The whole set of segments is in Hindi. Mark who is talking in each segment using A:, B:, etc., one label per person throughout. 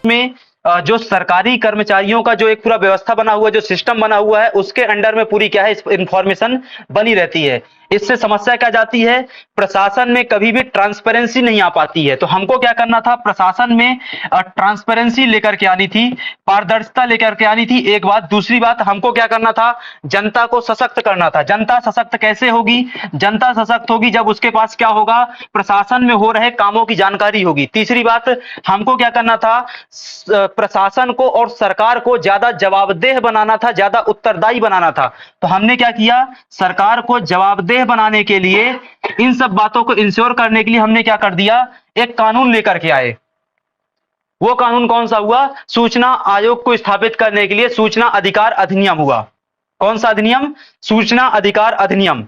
A: में जो सरकारी कर्मचारियों का जो एक पूरा व्यवस्था बना हुआ है, जो सिस्टम बना हुआ है, उसके अंडर में पूरी क्या है इंफॉर्मेशन बनी रहती है। इससे समस्या क्या जाती है, प्रशासन में कभी भी ट्रांसपेरेंसी नहीं आ पाती है। तो हमको क्या करना था, प्रशासन में ट्रांसपेरेंसी लेकर के आनी थी, पारदर्शिता लेकर के आनी थी, एक बात। दूसरी बात, हमको क्या करना था, जनता को सशक्त करना था। जनता सशक्त कैसे होगी, जनता सशक्त होगी जब उसके पास क्या होगा, प्रशासन में हो रहे कामों की जानकारी होगी। तीसरी बात, हमको क्या करना था, प्रशासन को और सरकार को ज्यादा जवाबदेह बनाना था, ज्यादा उत्तरदायी बनाना था। तो हमने क्या किया, सरकार को जवाबदेह बनाने के लिए, इन सब बातों को इंश्योर करने के लिए हमने क्या कर दिया, एक कानून लेकर के आए। वो कानून कौन सा हुआ, सूचना आयोग को स्थापित करने के लिए सूचना अधिकार अधिनियम हुआ। कौन सा अधिनियम, सूचना अधिकार अधिनियम।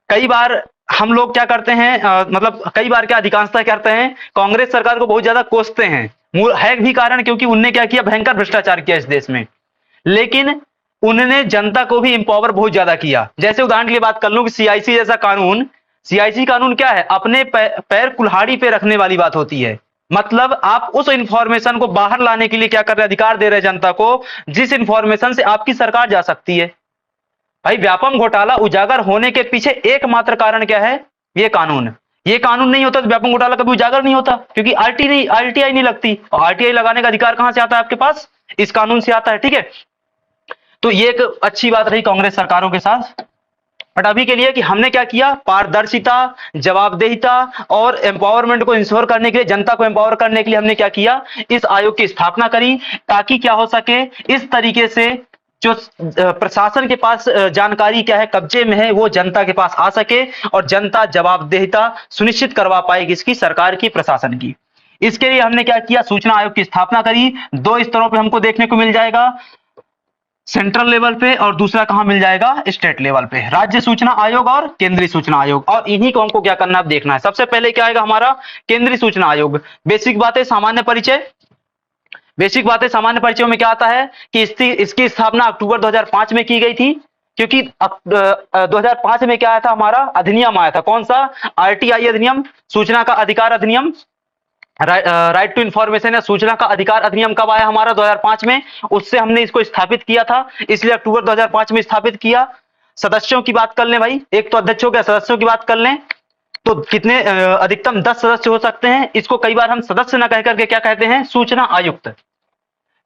A: कई बार हम लोग क्या करते हैं, मतलब कई बार क्या अधिकांशतः करते हैं, कांग्रेस सरकार को बहुत ज्यादा कोसते हैं। है भी कारण, क्योंकि उनने क्या किया, भयंकर भ्रष्टाचार किया इस देश में। लेकिन उन्होंने जनता को भी इंपावर बहुत ज्यादा किया। जैसे उदाहरण के लिए बात कर लूं कि सीआईसी जैसा कानून, सीआईसी कानून क्या है, अपने पैर कुल्हाड़ी पे रखने वाली बात होती है। मतलब आप उस इंफॉर्मेशन को बाहर लाने के लिए क्या कर रहे हैं, अधिकार दे रहे हैं जनता को, जिस इंफॉर्मेशन से आपकी सरकार जा सकती है। भाई व्यापम घोटाला उजागर होने के पीछे एकमात्र कारण क्या है, ये कानून। ये कानून नहीं होता तो व्यापम घोटाला कभी उजागर नहीं होता, क्योंकि आरटीआई नहीं लगती। और आरटीआई लगाने का अधिकार कहां से आता है आपके पास, इस कानून से आता है। ठीक है, तो ये एक अच्छी बात रही कांग्रेस सरकारों के साथ। बट अभी के लिए कि हमने क्या किया, पारदर्शिता, जवाबदेहिता और एम्पावरमेंट को इंश्योर करने के लिए, जनता को एम्पावर करने के लिए हमने क्या किया, इस आयोग की स्थापना करी, ताकि क्या हो सके, इस तरीके से जो प्रशासन के पास जानकारी क्या है, कब्जे में है, वो जनता के पास आ सके और जनता जवाबदेहिता सुनिश्चित करवा पाएगी इसकी, सरकार की, प्रशासन की। इसके लिए हमने क्या किया, सूचना आयोग की स्थापना करी। दो स्तरों पे हमको देखने को मिल जाएगा, सेंट्रल लेवल पे, और दूसरा कहां मिल जाएगा, स्टेट लेवल पे, राज्य सूचना आयोग और केंद्रीय सूचना आयोग। और इन्हीं को हमको क्या करना है, देखना है। सबसे पहले क्या आएगा हमारा, केंद्रीय सूचना आयोग। बेसिक बातें, सामान्य परिचय। बेसिक बातें, सामान्य परिचय में क्या आता है कि इसकी स्थापना अक्टूबर 2005 में की गई थी, क्योंकि 2005 में क्या आया था, हमारा अधिनियम आया था। कौन सा, आरटीआई अधिनियम, सूचना का अधिकार अधिनियम। राइट टू इंफॉर्मेशन या सूचना का अधिकार अधिनियम कब आया हमारा, 2005 में। उससे हमने इसको स्थापित किया था, इसलिए अक्टूबर 2005 में स्थापित किया। सदस्यों की बात कर लें भाई, एक तो अध्यक्ष हो गया, सदस्यों की बात कर लें तो कितने, अधिकतम 10 सदस्य हो सकते हैं। इसको कई बार हम सदस्य ना कह करके क्या कहते हैं, सूचना आयुक्त।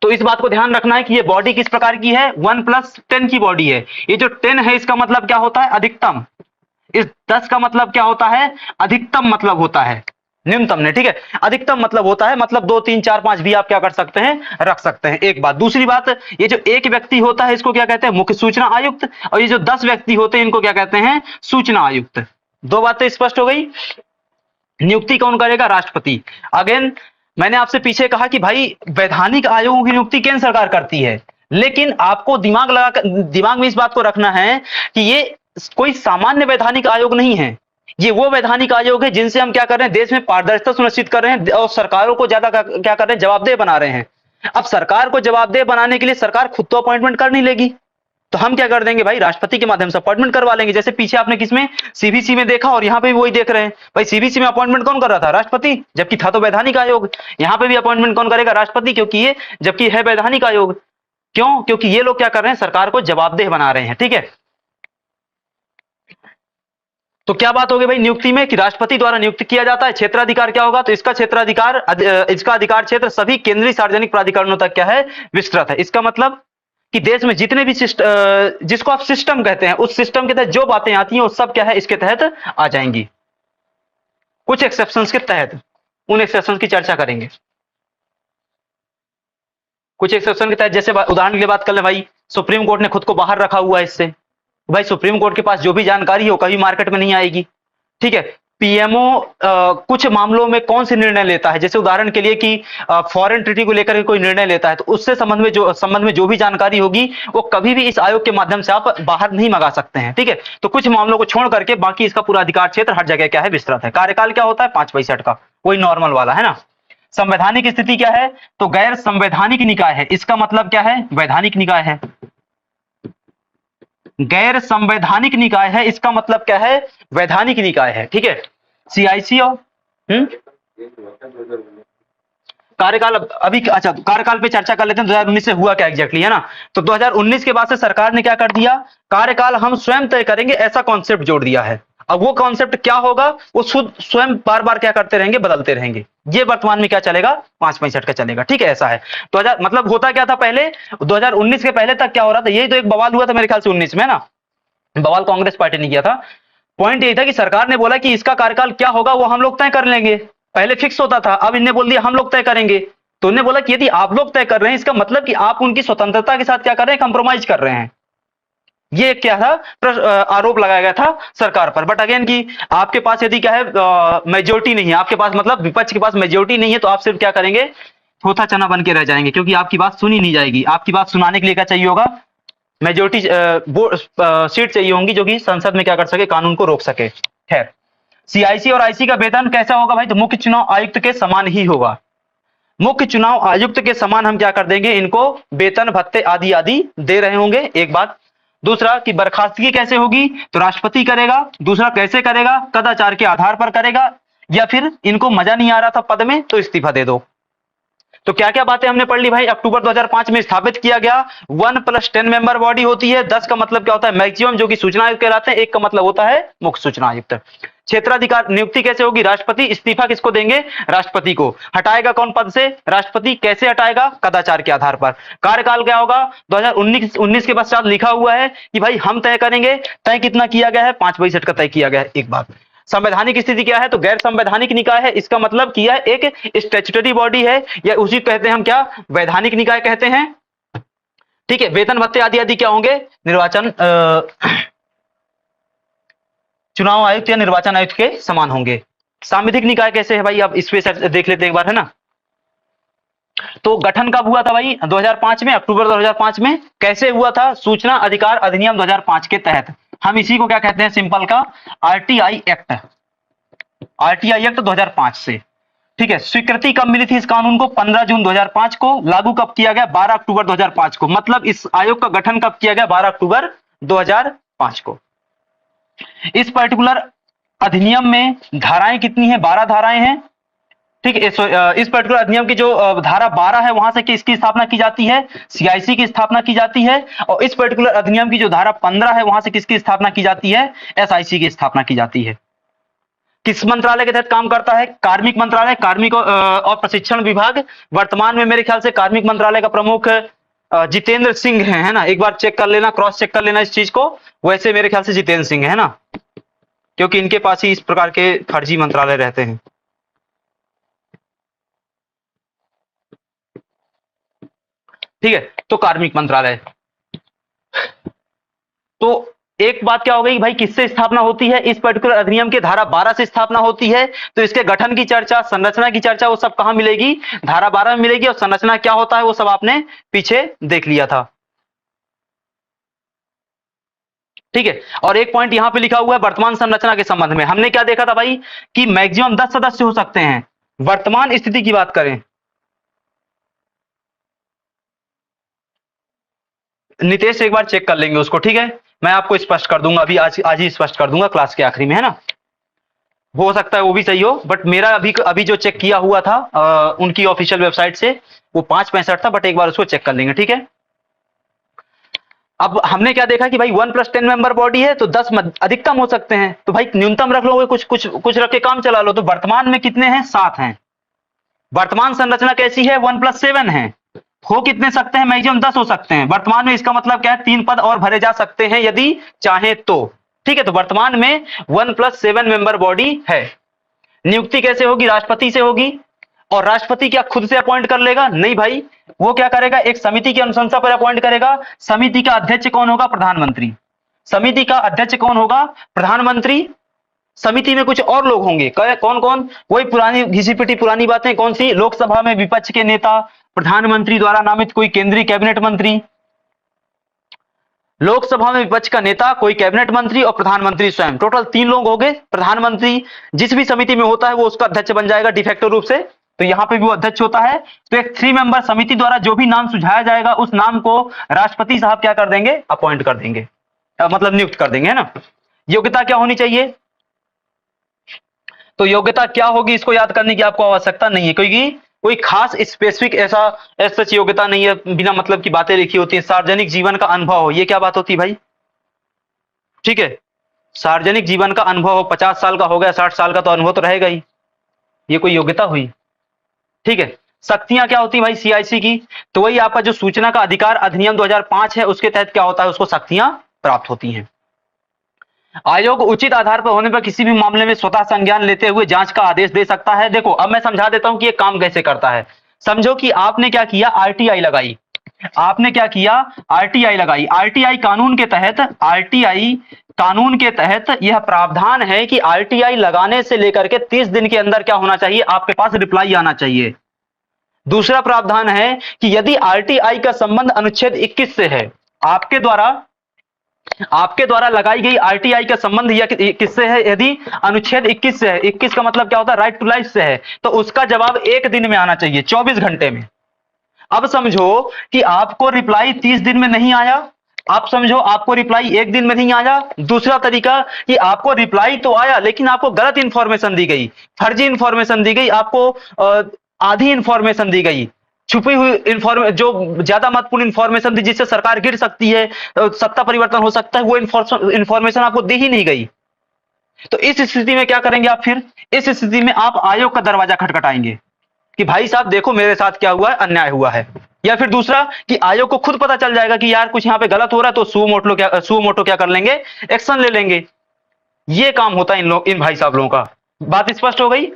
A: तो इस बात को ध्यान रखना है कि ये बॉडी किस प्रकार की है, 1+10 की बॉडी है। ये जो 10 है, इसका मतलब क्या होता है, अधिकतम। इस 10 का मतलब क्या होता है, अधिकतम मतलब होता है, न्यूनतम ने। ठीक है, अधिकतम मतलब होता है, मतलब 2, 3, 4, 5 भी आप क्या कर सकते हैं, रख सकते हैं। एक बात। दूसरी बात, ये जो एक व्यक्ति होता है, इसको क्या कहते हैं, मुख्य सूचना आयुक्त। और ये जो 10 व्यक्ति होते हैं, इनको क्या कहते हैं, सूचना आयुक्त। दो बातें स्पष्ट हो गई। नियुक्ति कौन करेगा, राष्ट्रपति। अगेन मैंने आपसे पीछे कहा कि भाई वैधानिक आयोगों की नियुक्ति केंद्र सरकार करती है, लेकिन आपको दिमाग में इस बात को रखना है कि ये कोई सामान्य वैधानिक आयोग नहीं है। ये वो वैधानिक आयोग है जिनसे हम क्या कर रहे हैं, देश में पारदर्शिता सुनिश्चित कर रहे हैं और सरकारों को ज्यादा क्या कर रहे हैं, जवाबदेह बना रहे हैं। अब सरकार को जवाबदेह बनाने के लिए सरकार खुद तो अपॉइंटमेंट कर नहीं लेगी, तो हम क्या कर देंगे भाई, राष्ट्रपति के माध्यम से अपॉइंटमेंट करवा लेंगे। जैसे पीछे आपने किसमें, सीबीसी में देखा, और यहां पे भी वही देख रहे हैं। भाई सीबीसी में अपॉइंटमेंट कौन कर रहा था, राष्ट्रपति, जबकि था तो वैधानिक आयोग। यहां पे भी अपॉइंटमेंट कौन करेगा, राष्ट्रपति, क्योंकि ये जबकि है वैधानिक आयोग। क्यों, क्योंकि ये लोग क्या कर रहे हैं, सरकार को जवाबदेह बना रहे हैं। ठीक है, तो क्या बात हो गई भाई नियुक्ति में, कि राष्ट्रपति द्वारा नियुक्त किया जाता है। क्षेत्राधिकार क्या होगा, तो इसका क्षेत्राधिकार, इसका अधिकार क्षेत्र सभी केंद्रीय सार्वजनिक प्राधिकरणों तक क्या है, विस्तृत है। इसका मतलब कि देश में जितने भी जिसको आप सिस्टम कहते हैं, उस सिस्टम के तहत जो बातें आती हैं वो सब क्या है, इसके तहत आ जाएंगी। कुछ एक्सेप्शंस के तहत, उन एक्सेप्शंस की चर्चा करेंगे। कुछ एक्सेप्शन के तहत, जैसे उदाहरण के लिए बात कर ले भाई, सुप्रीम कोर्ट ने खुद को बाहर रखा हुआ है इससे। भाई सुप्रीम कोर्ट के पास जो भी जानकारी हो कभी मार्केट में नहीं आएगी। ठीक है, पीएमओ कुछ मामलों में कौन से निर्णय लेता है, जैसे उदाहरण के लिए कि फॉरेन ट्रीटी को लेकर कोई निर्णय लेता है, तो उससे संबंध में जो भी जानकारी होगी वो कभी भी इस आयोग के माध्यम से आप बाहर नहीं मंगा सकते हैं। ठीक है, तो कुछ मामलों को छोड़ करके बाकी इसका पूरा अधिकार क्षेत्र हर जगह क्या है, विस्तृत है। कार्यकाल क्या होता है, 5/62 का, वही नॉर्मल वाला है ना। संवैधानिक स्थिति क्या है, तो गैर संवैधानिक निकाय है। इसका मतलब क्या है, वैधानिक निकाय है। गैर संवैधानिक निकाय है, इसका मतलब क्या है, वैधानिक निकाय है। ठीक है, सीआईसी और कार्यकाल अभी अच्छा कार्यकाल पे चर्चा कर लेते हैं 2019 से हुआ क्या एग्जैक्टली है ना। तो 2019 के बाद से सरकार ने क्या कर दिया, कार्यकाल हम स्वयं तय करेंगे ऐसा कॉन्सेप्ट जोड़ दिया है। अब वो कॉन्सेप्ट क्या होगा, वो खुद स्वयं बार बार क्या करते रहेंगे, बदलते रहेंगे। ये वर्तमान में क्या चलेगा, 565 का चलेगा, ठीक है ऐसा है। 2000 मतलब होता क्या था पहले, 2019 के पहले तक क्या हो रहा था, यही तो एक बवाल हुआ था मेरे ख्याल से 19 में ना, बवाल कांग्रेस पार्टी ने किया था। पॉइंट यही था कि सरकार ने बोला कि इसका कार्यकाल क्या होगा वो हम लोग तय कर लेंगे, पहले फिक्स होता था, अब इन्हें बोल दिया हम लोग तय करेंगे। तो उन्होंने बोला कि यदि आप लोग तय कर रहे हैं इसका मतलब कि आप उनकी स्वतंत्रता के साथ क्या कर रहे हैं, कंप्रोमाइज कर रहे हैं। ये क्या था, आरोप लगाया गया था सरकार पर। बट अगेन कि आपके पास यदि क्या है मेजोरिटी नहीं है, आपके पास मतलब विपक्ष के पास मेजोरिटी नहीं है, तो आप सिर्फ क्या करेंगे, थोथा चना बन के रह जाएंगे, क्योंकि आपकी बात सुनी नहीं जाएगी। आपकी बात सुनाने के लिए क्या चाहिए होगा, मेजोरिटी सीट चाहिए होंगी जो कि संसद में क्या कर सके, कानून को रोक सके। खैर, सीआईसी और आईसी का वेतन कैसा होगा भाई, तो मुख्य चुनाव आयुक्त के समान ही होगा। मुख्य चुनाव आयुक्त के समान हम क्या कर देंगे, इनको वेतन भत्ते आदि आदि दे रहे होंगे, एक बात। दूसरा कि बर्खास्तगी कैसे होगी, तो राष्ट्रपति करेगा। दूसरा कैसे करेगा, कदाचार के आधार पर करेगा, या फिर इनको मजा नहीं आ रहा था पद में तो इस्तीफा दे दो। तो क्या क्या बातें हमने पढ़ ली भाई। अक्टूबर 2005 में स्थापित किया गया। 1+10 मेंबर बॉडी होती है। 10 का मतलब क्या होता है, मैक्सिमम, जो कि सूचना आयुक्त कहलाते हैं। 1 का मतलब होता है मुख्य सूचना आयुक्त। क्षेत्राधिकार नियुक्ति कैसे होगी, राष्ट्रपति। इस्तीफा किसको देंगे, राष्ट्रपति को। हटाएगा कौन पद से, राष्ट्रपति। कैसे हटाएगा, कदाचार के आधार पर। कार्यकाल क्या होगा, 2019 के पश्चात लिखा हुआ है कि भाई हम तय करेंगे। तय कितना किया गया है, 5/62 का तय किया गया है। एक बात, संवैधानिक स्थिति क्या है, तो गैर संवैधानिक निकाय है। इसका मतलब किया एक स्टैट्यूटरी बॉडी है, या उसी कहते हैं हम क्या, वैधानिक निकाय कहते हैं, ठीक है। वेतन भत्ते आदि आदि क्या होंगे, निर्वाचन चुनाव आयुक्त या निर्वाचन आयुक्त के समान होंगे। सांविधिक निकाय कैसे है भाई, आप इस पे देख लेते एक बार, है ना। तो गठन कब हुआ था भाई, 2005 में, अक्टूबर 2005 में। कैसे हुआ था, सूचना अधिकार अधिनियम 2005 के तहत। हम इसी को क्या कहते हैं, सिंपल का आरटीआई एक्ट। आरटीआई एक्ट 2005 से, ठीक है। स्वीकृति कब मिली थी इस कानून को, 15 जून 2005 को। लागू कब किया गया, 12 अक्टूबर 2005 को। मतलब इस आयोग का गठन कब किया गया, 12 अक्टूबर 2005 को। इस पर्टिकुलर अधिनियम में धाराएं कितनी है, 12 धाराएं हैं, ठीक है। इस पर्टिकुलर अधिनियम की जो धारा 12 है, वहां से किसकी स्थापना की जाती है, सीआईसी की स्थापना की जाती है। और इस पर्टिकुलर अधिनियम की जो धारा 15 है, वहां से किसकी स्थापना की जाती है, एसआईसी की स्थापना की जाती है। किस मंत्रालय के तहत काम करता है, कार्मिक मंत्रालय, कार्मिक और प्रशिक्षण विभाग। वर्तमान में मेरे ख्याल से कार्मिक मंत्रालय का प्रमुख जितेंद्र सिंह है ना। एक बार चेक कर लेना, क्रॉस चेक कर लेना इस चीज को। वैसे मेरे ख्याल से जितेंद्र सिंह है ना, क्योंकि इनके पास ही इस प्रकार के फर्जी मंत्रालय रहते हैं। ठीक है, तो कार्मिक मंत्रालय। तो एक बात क्या हो गई भाई, किससे स्थापना होती है, इस पर्टिकुलर अधिनियम के धारा 12 से स्थापना होती है। तो इसके गठन की चर्चा, संरचना की चर्चा, वो सब कहां मिलेगी, धारा 12 में मिलेगी। और संरचना क्या होता है वो सब आपने पीछे देख लिया था, ठीक है। और एक पॉइंट यहां पे लिखा हुआ है, वर्तमान संरचना के संबंध में हमने क्या देखा था भाई, कि मैक्सिमम 10 सदस्य हो सकते हैं। वर्तमान स्थिति की बात करें, नितेश एक बार चेक कर लेंगे उसको, ठीक है। मैं आपको स्पष्ट कर दूंगा, अभी आज ही स्पष्ट कर दूंगा क्लास के आखिरी में, है ना। हो सकता है वो भी सही हो, बट मेरा अभी जो चेक किया हुआ था उनकी ऑफिशियल वेबसाइट से, वो 565 था। बट एक बार उसको चेक कर लेंगे, ठीक है। अब हमने क्या देखा कि भाई 1+10 मेंबर बॉडी है, तो 10 अधिकतम हो सकते हैं। तो भाई न्यूनतम रख लोगे, कुछ रख के काम चला लो। तो वर्तमान में कितने हैं, 7 हैं। वर्तमान संरचना कैसी है, 1+7 है। हो कितने सकते हैं, मैक्सिमम 10 हो सकते हैं वर्तमान में। इसका मतलब क्या है, 3 पद और भरे जा सकते हैं यदि चाहे तो, ठीक है। तो वर्तमान में 1+7 मेंबर बॉडी है। नियुक्ति कैसे होगी, राष्ट्रपति से होगी। और राष्ट्रपति क्या खुद से अपॉइंट कर लेगा, नहीं भाई, वो क्या करेगा, एक समिति की अनुशंसा पर अपॉइंट करेगा। समिति का अध्यक्ष कौन होगा, प्रधानमंत्री। समिति का अध्यक्ष कौन होगा, प्रधानमंत्री। समिति में कुछ और लोग होंगे, कौन कौन, वही पुरानी घिसी पिटी पुरानी बातें, कौन सी, लोकसभा में विपक्ष के नेता, प्रधानमंत्री द्वारा नामित कोई केंद्रीय कैबिनेट मंत्री। लोकसभा में विपक्ष का नेता, कोई कैबिनेट मंत्री और प्रधानमंत्री स्वयं, टोटल 3 लोग हो गए। प्रधानमंत्री जिस भी समिति में होता है वो उसका अध्यक्ष बन जाएगा डिफेक्टो रूप से, तो यहां पे भी वो अध्यक्ष होता है। तो एक 3 मेंबर समिति द्वारा जो भी नाम सुझाया जाएगा, उस नाम को राष्ट्रपति साहब क्या कर देंगे, अपॉइंट कर देंगे, मतलब नियुक्त कर देंगे, है ना। योग्यता क्या होनी चाहिए, तो योग्यता क्या होगी इसको याद करने की आपको आवश्यकता नहीं है, क्योंकि कोई खास स्पेसिफिक ऐसा सच योग्यता नहीं है, बिना मतलब की बातें लिखी होती है। सार्वजनिक जीवन का अनुभव हो, ये क्या बात होती है भाई? ठीक है, सार्वजनिक जीवन का अनुभव हो, 50 साल का हो गया, 60 साल का तो अनुभव तो रहेगा ही, ये कोई योग्यता हुई? ठीक है। शक्तियां क्या होती है भाई सीआईसी की? तो वही आपका जो सूचना का अधिकार अधिनियम 2005 है, उसके तहत क्या होता है, उसको शक्तियां प्राप्त होती हैं। आयोग उचित आधार पर होने पर किसी भी मामले में स्वतः संज्ञान लेते हुए जांच का आदेश दे सकता है। देखो अब मैं समझा देता हूं कि ये काम कैसे करता है। समझो कि आपने क्या किया, आरटीआई लगाई। आपने क्या किया, आरटीआई लगाई। आरटीआई कानून के तहत, आरटीआई कानून के तहत यह प्रावधान है कि आरटीआई लगाने से लेकर के 30 दिन के अंदर क्या होना चाहिए, आपके पास रिप्लाई आना चाहिए। दूसरा प्रावधान है कि यदि आरटीआई का संबंध अनुच्छेद 21 से है, आपके द्वारा लगाई गई आरटीआई का संबंध या किससे है, यदि अनुच्छेद 21 से है, 21 का मतलब क्या होता है, राइट टू लाइफ से है, तो उसका जवाब 1 दिन में आना चाहिए, 24 घंटे में। अब समझो कि आपको रिप्लाई 30 दिन में नहीं आया, आप समझो आपको रिप्लाई 1 दिन में नहीं आया। दूसरा तरीका कि आपको रिप्लाई तो आया लेकिन आपको गलत इंफॉर्मेशन दी गई, फर्जी इंफॉर्मेशन दी गई, आपको आधी इंफॉर्मेशन दी गई, छुपी हुई इंफॉर्मेशन, जो ज्यादा महत्वपूर्ण इंफॉर्मेशन थी जिससे सरकार गिर सकती है, सत्ता परिवर्तन हो सकता है, वो इंफॉर्मेशन आपको दी ही नहीं गई। तो इस स्थिति में क्या करेंगे आप? फिर इस स्थिति में आप आयोग का दरवाजा खटखटाएंगे कि भाई साहब देखो मेरे साथ क्या हुआ है, अन्याय हुआ है। या फिर दूसरा कि आयोग को खुद पता चल जाएगा कि यार कुछ यहां पे गलत हो रहा है, तो सुओ मोटो क्या कर लेंगे, एक्शन ले लेंगे। ये काम होता है इन भाई साहब लोगों का। बात स्पष्ट हो गई?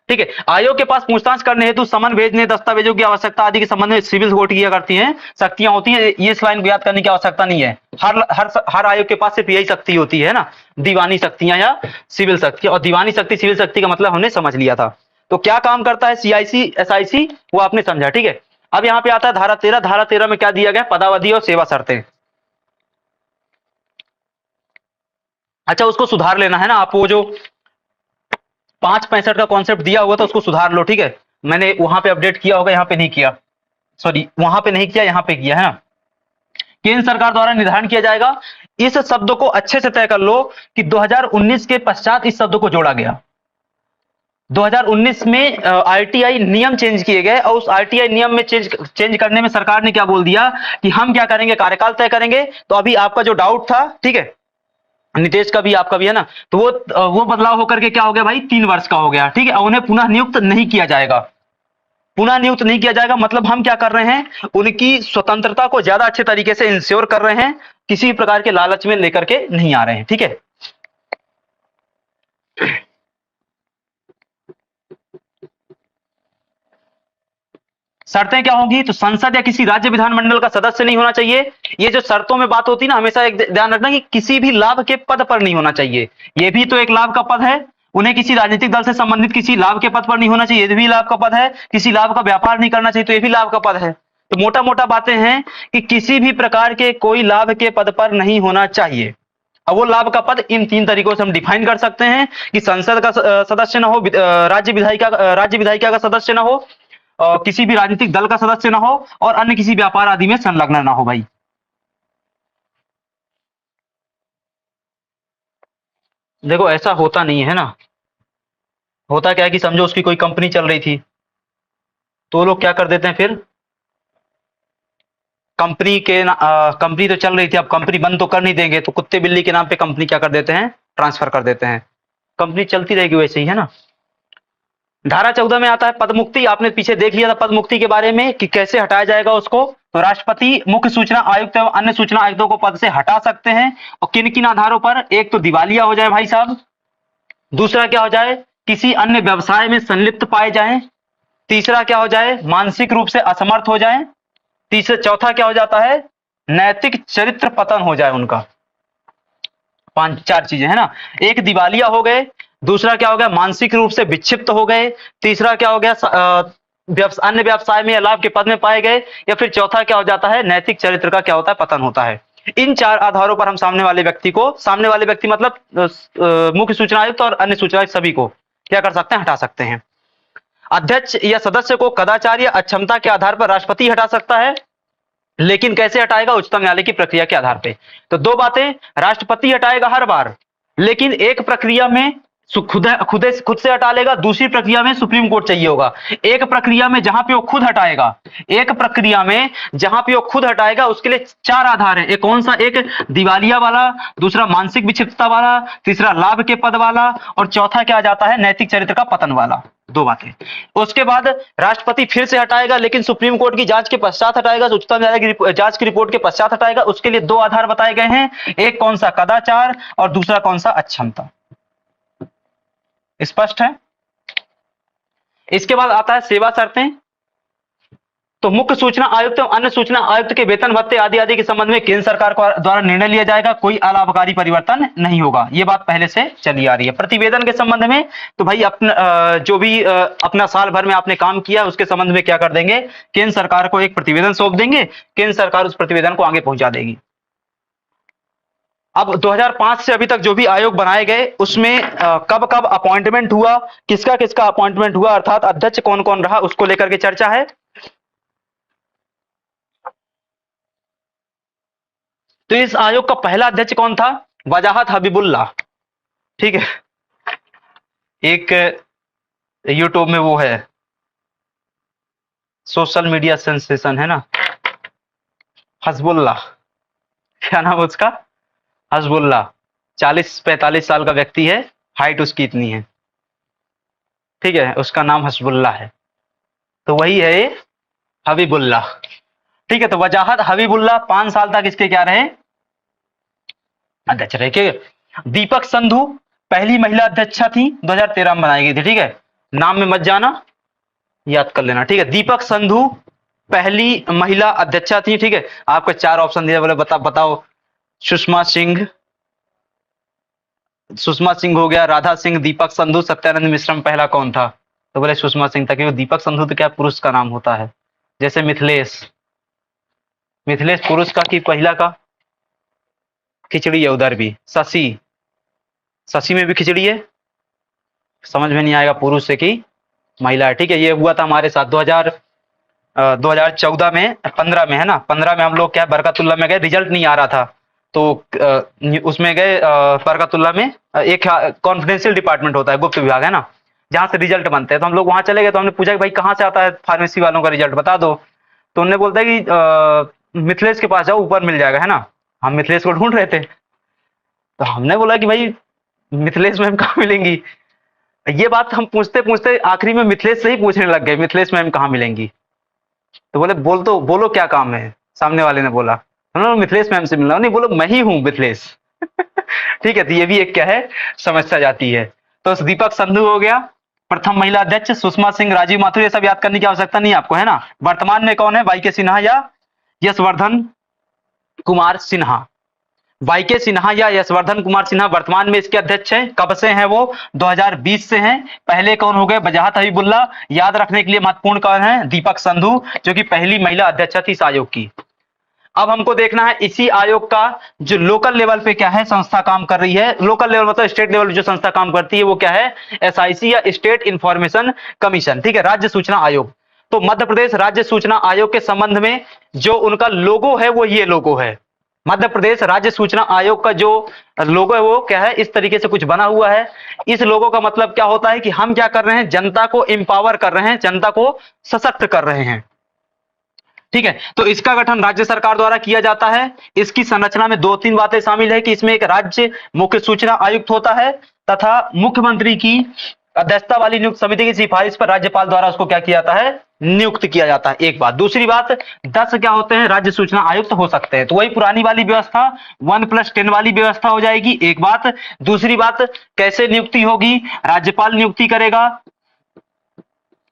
A: ठीक है। आयोग के पास पूछताछ करने हेतु समन भेजने, दस्तावेजों की आवश्यकता आदि के संबंध में सिविल कोर्ट किया करती हैं, शक्तियां होती हैं। ये इस लाइन को याद करने की आवश्यकता नहीं है। हर आयोग के पास सिर्फ यही शक्ति होती है ना, दीवानी शक्तियां या सिविल शक्ति। और दीवानी शक्ति सिविल शक्ति का मतलब हमने समझ लिया था। तो क्या काम करता है सीआईसी एसआईसी, वो आपने समझा। ठीक है। अब यहां पे आता है धारा 13। धारा 13 में क्या दिया गया, पदावधि और सेवा शर्तें। अच्छा उसको सुधार लेना है ना, आप वो जो 565 का कॉन्सेप्ट दिया हुआ था उसको सुधार लो। ठीक है, मैंने वहां पे अपडेट किया होगा, यहाँ पे नहीं किया, सॉरी वहां पे नहीं किया, यहाँ पे किया है ना। केंद्र सरकार द्वारा निर्धारण किया जाएगा। इस शब्द को अच्छे से तय कर लो कि 2019 के पश्चात इस शब्द को जोड़ा गया। 2019 में आरटीआई नियम चेंज किए गए और उस आरटीआई नियम में चेंज करने में सरकार ने क्या बोल दिया कि हम क्या करेंगे, कार्यकाल तय करेंगे। तो अभी आपका जो डाउट था, ठीक है, नितेश का भी आपका भी है ना, तो वो बदलाव होकर के क्या हो गया भाई, 3 वर्ष का हो गया। ठीक है, उन्हें पुनः नियुक्त नहीं किया जाएगा। पुनः नियुक्त नहीं किया जाएगा मतलब हम क्या कर रहे हैं, उनकी स्वतंत्रता को ज्यादा अच्छे तरीके से इंश्योर कर रहे हैं, किसी भी प्रकार के लालच में लेकर के नहीं आ रहे हैं। ठीक है। शर्तें क्या होंगी, तो संसद या किसी राज्य विधानमंडल का सदस्य नहीं होना चाहिए। ये जो शर्तों में बात होती है ना, हमेशा एक ध्यान रखना कि किसी भी लाभ के पद पर नहीं होना चाहिए। ये भी तो एक लाभ का पद है। उन्हें किसी राजनीतिक दल से संबंधित किसी लाभ के पद पर नहीं होना चाहिए, ये भी लाभ का पद है। किसी लाभ का व्यापार नहीं करना चाहिए, तो ये भी लाभ का पद है। तो मोटा मोटा बातें हैं कि किसी भी प्रकार के कोई लाभ के पद पर नहीं होना चाहिए। अब वो लाभ का पद इन 3 तरीकों से हम डिफाइन कर सकते हैं कि संसद का सदस्य ना हो, राज्य विधायिका का सदस्य ना हो, किसी भी राजनीतिक दल का सदस्य ना हो, और अन्य किसी व्यापार आदि में संलग्न ना हो। भाई देखो ऐसा होता नहीं है ना। होता क्या है कि समझो उसकी कोई कंपनी चल रही थी, तो वो लोग क्या कर देते हैं, फिर कंपनी तो चल रही थी, अब कंपनी बंद तो कर नहीं देंगे, तो कुत्ते बिल्ली के नाम पे कंपनी क्या कर देते हैं, ट्रांसफर कर देते हैं। कंपनी चलती रहेगी वैसे ही, है ना। धारा 14 में आता है पद मुक्ति। आपने पीछे देख लिया था पद मुक्ति के बारे में कि कैसे हटाया जाएगा उसको। तो राष्ट्रपति मुख्य सूचना आयुक्त एवं अन्य सूचना आयुक्तों को पद से हटा सकते हैं। और किन किन आधारों पर, एक तो दिवालिया हो जाए भाई साहब, दूसरा क्या हो जाए, किसी अन्य व्यवसाय में संलिप्त पाए जाएं, तीसरा क्या हो जाए, मानसिक रूप से असमर्थ हो जाएं, चौथा क्या हो जाता है, नैतिक चरित्र पतन हो जाए उनका। 4 चीजें है ना। एक दिवालिया हो गए, दूसरा क्या हो गया, मानसिक रूप से विक्षिप्त हो गए, तीसरा क्या हो गया, अन्य व्यवसाय में या लाभ के पद में पाए गए, या फिर चौथा क्या हो जाता है, नैतिक चरित्र का क्या होता है, पतन होता है। इन 4 आधारों पर हम सामने वाले व्यक्ति मतलब मुख्य सूचना आयुक्त और अन्य सूचना आयुक्त सभी को क्या कर सकते हैं, हटा सकते हैं। अध्यक्ष या सदस्य को कदाचार या अक्षमता के आधार पर राष्ट्रपति हटा सकता है, लेकिन कैसे हटाएगा, उच्चतम न्यायालय की प्रक्रिया के आधार पे। तो 2 बातें, राष्ट्रपति हटाएगा हर बार, लेकिन एक प्रक्रिया में खुद से हटा लेगा, दूसरी प्रक्रिया में सुप्रीम कोर्ट चाहिए होगा। एक प्रक्रिया में जहां पे वो खुद हटाएगा, एक प्रक्रिया में जहां पे वो खुद हटाएगा उसके लिए 4 आधार है। एक कौन सा? एक दिवालिया वाला, दूसरा मानसिक विक्षिप्तता वाला, तीसरा लाभ के पद वाला, और चौथा क्या आ जाता है? नैतिक चरित्र का पतन वाला। 2 बातें। उसके बाद राष्ट्रपति फिर से हटाएगा, लेकिन सुप्रीम कोर्ट की जांच के पश्चात हटाएगा, उच्चतम न्यायालय की जांच की रिपोर्ट के पश्चात हटाएगा। उसके लिए 2 आधार बताए गए हैं, एक कौन सा? कदाचार, और दूसरा कौन सा? अक्षमता। स्पष्ट है? इसके बाद आता है सेवा शर्तें। तो मुख्य सूचना आयुक्त एवं अन्य सूचना आयुक्त के वेतन भत्ते आदि आदि के संबंध में केंद्र सरकार द्वारा निर्णय लिया जाएगा, कोई अलाभकारी परिवर्तन नहीं होगा। ये बात पहले से चली आ रही है। प्रतिवेदन के संबंध में तो भाई अपना जो भी अपना साल भर में आपने काम किया उसके संबंध में क्या कर देंगे? केंद्र सरकार को एक प्रतिवेदन सौंप देंगे, केंद्र सरकार उस प्रतिवेदन को आगे पहुंचा देगी। अब 2005 से अभी तक जो भी आयोग बनाए गए उसमें कब कब अपॉइंटमेंट हुआ, किसका किसका अपॉइंटमेंट हुआ, अर्थात अध्यक्ष कौन कौन रहा, उसको लेकर के चर्चा है। तो इस आयोग का पहला अध्यक्ष कौन था? वजाहत हबीबुल्लाह। ठीक है, एक यूट्यूब में वो है, सोशल मीडिया सेंसेशन है ना, हसबुल्लाह, क्या नाम है उसका? हसबुल्लाह। 40-45 साल का व्यक्ति है, हाइट उसकी इतनी है, ठीक है, उसका नाम हसबुल्लाह है। तो वही है ये हबीबुल्लाह। ठीक है, तो वजाहत हबीबुल्लाह 5 साल तक इसके क्या रहे? अध्यक्ष रहे। दीपक संधू पहली महिला अध्यक्षा थी, 2013 में बनाई गई थी। ठीक है, नाम में मत जाना, याद कर लेना। ठीक है, दीपक संधू पहली महिला अध्यक्षा थी। ठीक है, आपको 4 ऑप्शन दिया, बोले बताओ। सुषमा सिंह हो गया, राधा सिंह, दीपक संधू, सत्यानंद मिश्रा में पहला कौन था? तो बोले सुषमा सिंह था, क्योंकि दीपक संधू तो क्या पुरुष का नाम होता है, जैसे मिथिलेश पुरुष का, कि पहला का? खिचड़ी है उधर भी। शशि में भी खिचड़ी है, समझ में नहीं आएगा पुरुष से कि महिला है। ठीक है, ये हुआ था हमारे साथ 2014 में, 15 में है ना, 15 में हम लोग क्या बरकतुल्ला में गए, रिजल्ट नहीं आ रहा था, तो उसमें गए बरकतुल्ला में। एक कॉन्फिडेंशियल डिपार्टमेंट होता है, गुप्त विभाग है ना, जहाँ से रिजल्ट बनते हैं। तो हम लोग वहां चले गए, तो हमने पूछा कि भाई कहाँ से आता है फार्मेसी वालों का रिजल्ट, बता दो। तो उन्होंने बोलता है कि मिथिलेश के पास जाओ, ऊपर मिल जाएगा, है ना। हम मिथिलेश को ढूंढ रहे थे, तो हमने बोला कि भाई मिथिलेश मैम कहाँ मिलेंगी। ये बात हम पूछते पूछते आखिरी में मिथिलेश से ही पूछने लग गए, मिथिलेश मैम कहाँ मिलेंगी। तो बोले बोलो क्या काम है। सामने वाले ने बोला, हम मिथिलेश मैम से मिलना। नहीं, बोलो मैं ही हूँ मिथिलेश। ठीक है, तो ये भी एक क्या है, समस्या जाती है। तो दीपक संधू हो गया प्रथम महिला अध्यक्ष। सुषमा सिंह, राजीव माथुर, ये सब याद करने की आवश्यकता नहीं आपको, है ना। वर्तमान में कौन है? वाई के सिन्हा या यशवर्धन कुमार सिन्हा। वाई के सिन्हा या यशवर्धन कुमार सिन्हा वर्तमान में इसके अध्यक्ष हैं। कब से हैं वो? 2020 से हैं। पहले कौन हो गए? वजाहत हबीबुल्लाह। याद रखने के लिए महत्वपूर्ण कौन है? दीपक संधू, जो कि पहली महिला अध्यक्ष थी इस आयोग की। अब हमको देखना है इसी आयोग का जो लोकल लेवल पे क्या है संस्था काम कर रही है। लोकल लेवल मतलब स्टेट लेवल पे जो संस्था काम करती है वो क्या है? एसआईसी या स्टेट इंफॉर्मेशन कमीशन। ठीक है, राज्य सूचना आयोग। तो मध्य प्रदेश राज्य सूचना आयोग के संबंध में जो उनका लोगो है वो ये लोगो है। मध्य प्रदेश राज्य सूचना आयोग का जो लोगो है वो क्या है? इस तरीके से कुछ बना हुआ है। इस लोगो का मतलब क्या होता है कि हम क्या कर रहे हैं? जनता को एम्पावर कर रहे हैं, जनता को सशक्त कर रहे हैं। ठीक है, तो इसका गठन राज्य सरकार द्वारा किया जाता है। इसकी संरचना में 2-3 बातें शामिल है कि इसमें एक राज्य मुख्य सूचना आयुक्त होता है तथा मुख्यमंत्री की अध्यक्षता वाली नियुक्त समिति की सिफारिश पर राज्यपाल द्वारा उसको क्या किया जाता है? नियुक्त किया जाता है। एक बात। दूसरी बात, 10 क्या होते हैं? राज्य सूचना आयुक्त हो सकते हैं। तो वही पुरानी वाली व्यवस्था 1+10 वाली व्यवस्था हो जाएगी। एक बात। दूसरी बात, कैसे नियुक्ति होगी? राज्यपाल नियुक्ति करेगा।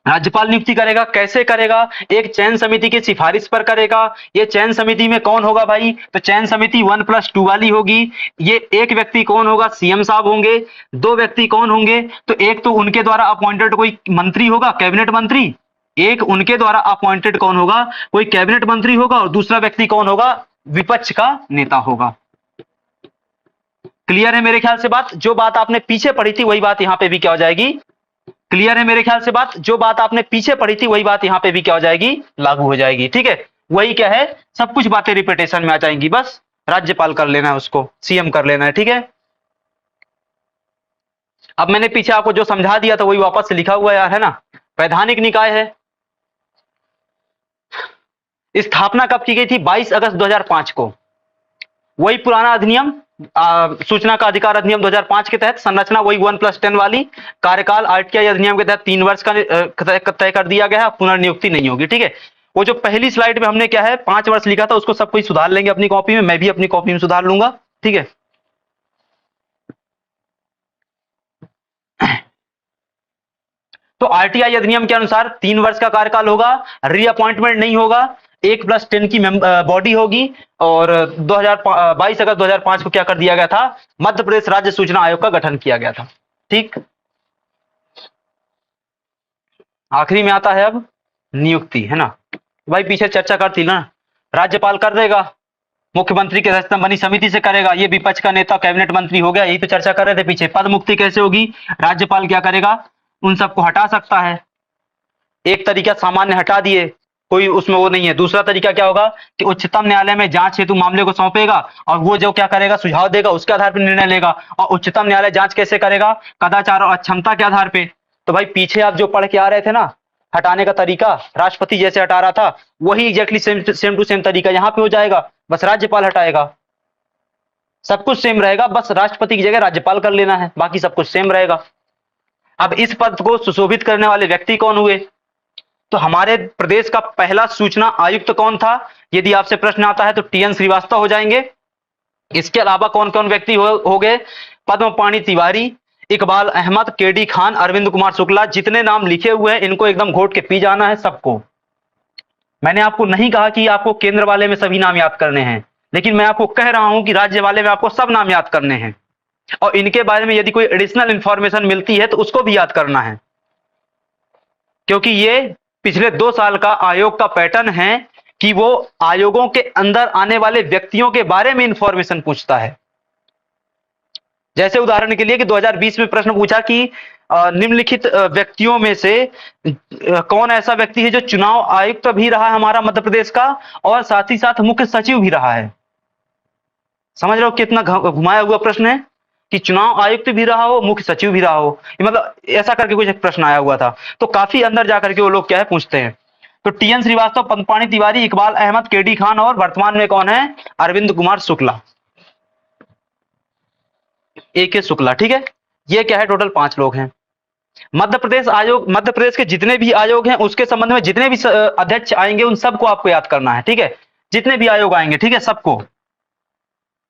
A: राज्यपाल नियुक्ति करेगा। कैसे करेगा? एक चयन समिति की सिफारिश पर करेगा। ये चयन समिति में कौन होगा भाई? तो चयन समिति 1+2 वाली होगी। ये एक व्यक्ति कौन होगा? सीएम साहब होंगे। 2 व्यक्ति कौन होंगे? तो एक तो उनके द्वारा अपॉइंटेड कोई मंत्री होगा, कैबिनेट मंत्री। एक उनके द्वारा अपॉइंटेड कौन होगा? कोई कैबिनेट मंत्री होगा। और दूसरा व्यक्ति कौन होगा? विपक्ष का नेता होगा। क्लियर है मेरे ख्याल से बात? जो बात आपने पीछे पढ़ी थी वही बात यहां पे भी क्या हो जाएगी? क्लियर है मेरे ख्याल से बात? जो बात आपने पीछे पढ़ी थी वही बात यहां पे भी क्या हो जाएगी? लागू हो जाएगी। ठीक है, वही क्या है, सब कुछ बातें रिपीटेशन में आ जाएंगी। बस राज्यपाल कर लेना है, उसको सीएम कर लेना है। ठीक है, अब मैंने पीछे आपको जो समझा दिया था वही वापस से लिखा हुआ है यार, है ना। वैधानिक निकाय है, स्थापना कब की गई थी? 22 अगस्त 2005 को। वही पुराना अधिनियम, सूचना का अधिकार अधिनियम 2005 के तहत संरचना वही 1+10 वाली। कार्यकाल आरटीआई अधिनियम के तहत 3 वर्ष का तय कर दिया गया है, पुनर्नियुक्ति नहीं होगी, ठीक है। वो जो पहली स्लाइड में हमने क्या है 5 वर्ष लिखा था, उसको सब कोई सुधार लेंगे अपनी कॉपी में, मैं भी अपनी कॉपी में सुधार लूंगा, ठीक है। तो आरटीआई अधिनियम के अनुसार 3 वर्ष का कार्यकाल होगा, रीअपॉइंटमेंट नहीं होगा, 1+10 की बॉडी होगी। और 22 अगस्त 2005 को क्या कर दिया गया था? मध्य प्रदेश राज्य सूचना आयोग का गठन किया गया था, ठीक। आखिरी में आता है अब नियुक्ति, है ना। भाई पीछे चर्चा करती ना, राज्यपाल कर देगा, मुख्यमंत्री के अध्यक्षता बनी समिति से करेगा, ये विपक्ष का नेता कैबिनेट मंत्री हो गया, यही तो चर्चा कर रहे थे पीछे। पद मुक्ति कैसे होगी? राज्यपाल क्या करेगा? उन सबको हटा सकता है। एक तरीका सामान्य हटा दिए, कोई उसमें वो नहीं है। दूसरा तरीका क्या होगा कि उच्चतम न्यायालय में जांच हेतु मामले को सौंपेगा और वो जो क्या करेगा, सुझाव देगा, उसके आधार पर निर्णय लेगा। और उच्चतम न्यायालय जांच कैसे करेगा? कदाचार और अक्षमता के आधार पे। तो भाई पीछे आप जो पढ़ के आ रहे थे ना, हटाने का तरीका राष्ट्रपति जैसे हटा रहा था, वही एग्जैक्टली सेम टू सेम तरीका यहाँ पे हो जाएगा, बस राज्यपाल हटाएगा। सब कुछ सेम रहेगा, बस राष्ट्रपति की जगह राज्यपाल कर लेना है, बाकी सब कुछ सेम रहेगा। अब इस पद को सुशोभित करने वाले व्यक्ति कौन हुए? तो हमारे प्रदेश का पहला सूचना आयुक्त कौन था? यदि आपसे प्रश्न आता है तो टीएन श्रीवास्तव हो जाएंगे। इसके अलावा कौन कौन व्यक्ति हो गए? पद्मपाणि तिवारी, इकबाल अहमद, केडी खान, अरविंद कुमार शुक्ला। जितने नाम लिखे हुए हैं इनको एकदम घोट के पी जाना है सबको। मैंने आपको नहीं कहा कि आपको केंद्र वाले में सभी नाम याद करने हैं, लेकिन मैं आपको कह रहा हूं कि राज्य वाले में आपको सब नाम याद करने हैं, और इनके बारे में यदि कोई एडिशनल इंफॉर्मेशन मिलती है तो उसको भी याद करना है, क्योंकि ये पिछले 2 साल का आयोग का पैटर्न है कि वो आयोगों के अंदर आने वाले व्यक्तियों के बारे में इंफॉर्मेशन पूछता है। जैसे उदाहरण के लिए कि 2020 में प्रश्न पूछा कि निम्नलिखित व्यक्तियों में से कौन ऐसा व्यक्ति है जो चुनाव आयुक्त भी रहा है हमारा मध्य प्रदेश का, और साथ ही साथ मुख्य सचिव भी रहा है। समझ रहे हो कितना घुमाया हुआ प्रश्न है कि चुनाव आयुक्त भी रहा हो, मुख्य सचिव भी रहा हो, मतलब ऐसा करके कुछ एक प्रश्न आया हुआ था। तो काफी अंदर जाकर के वो लोग क्या है पूछते हैं। तो टीएन श्रीवास्तव, पद्मपाणि तिवारी, इकबाल अहमद, केडी खान, और वर्तमान में कौन है? अरविंद कुमार शुक्ला, ए.के. शुक्ला, ठीक है। ये क्या है, टोटल 5 लोग हैं। मध्य प्रदेश आयोग, मध्य प्रदेश के जितने भी आयोग हैं उसके संबंध में जितने भी अध्यक्ष आएंगे उन सबको आपको याद करना है, ठीक है। जितने भी आयोग आएंगे, ठीक है, सबको।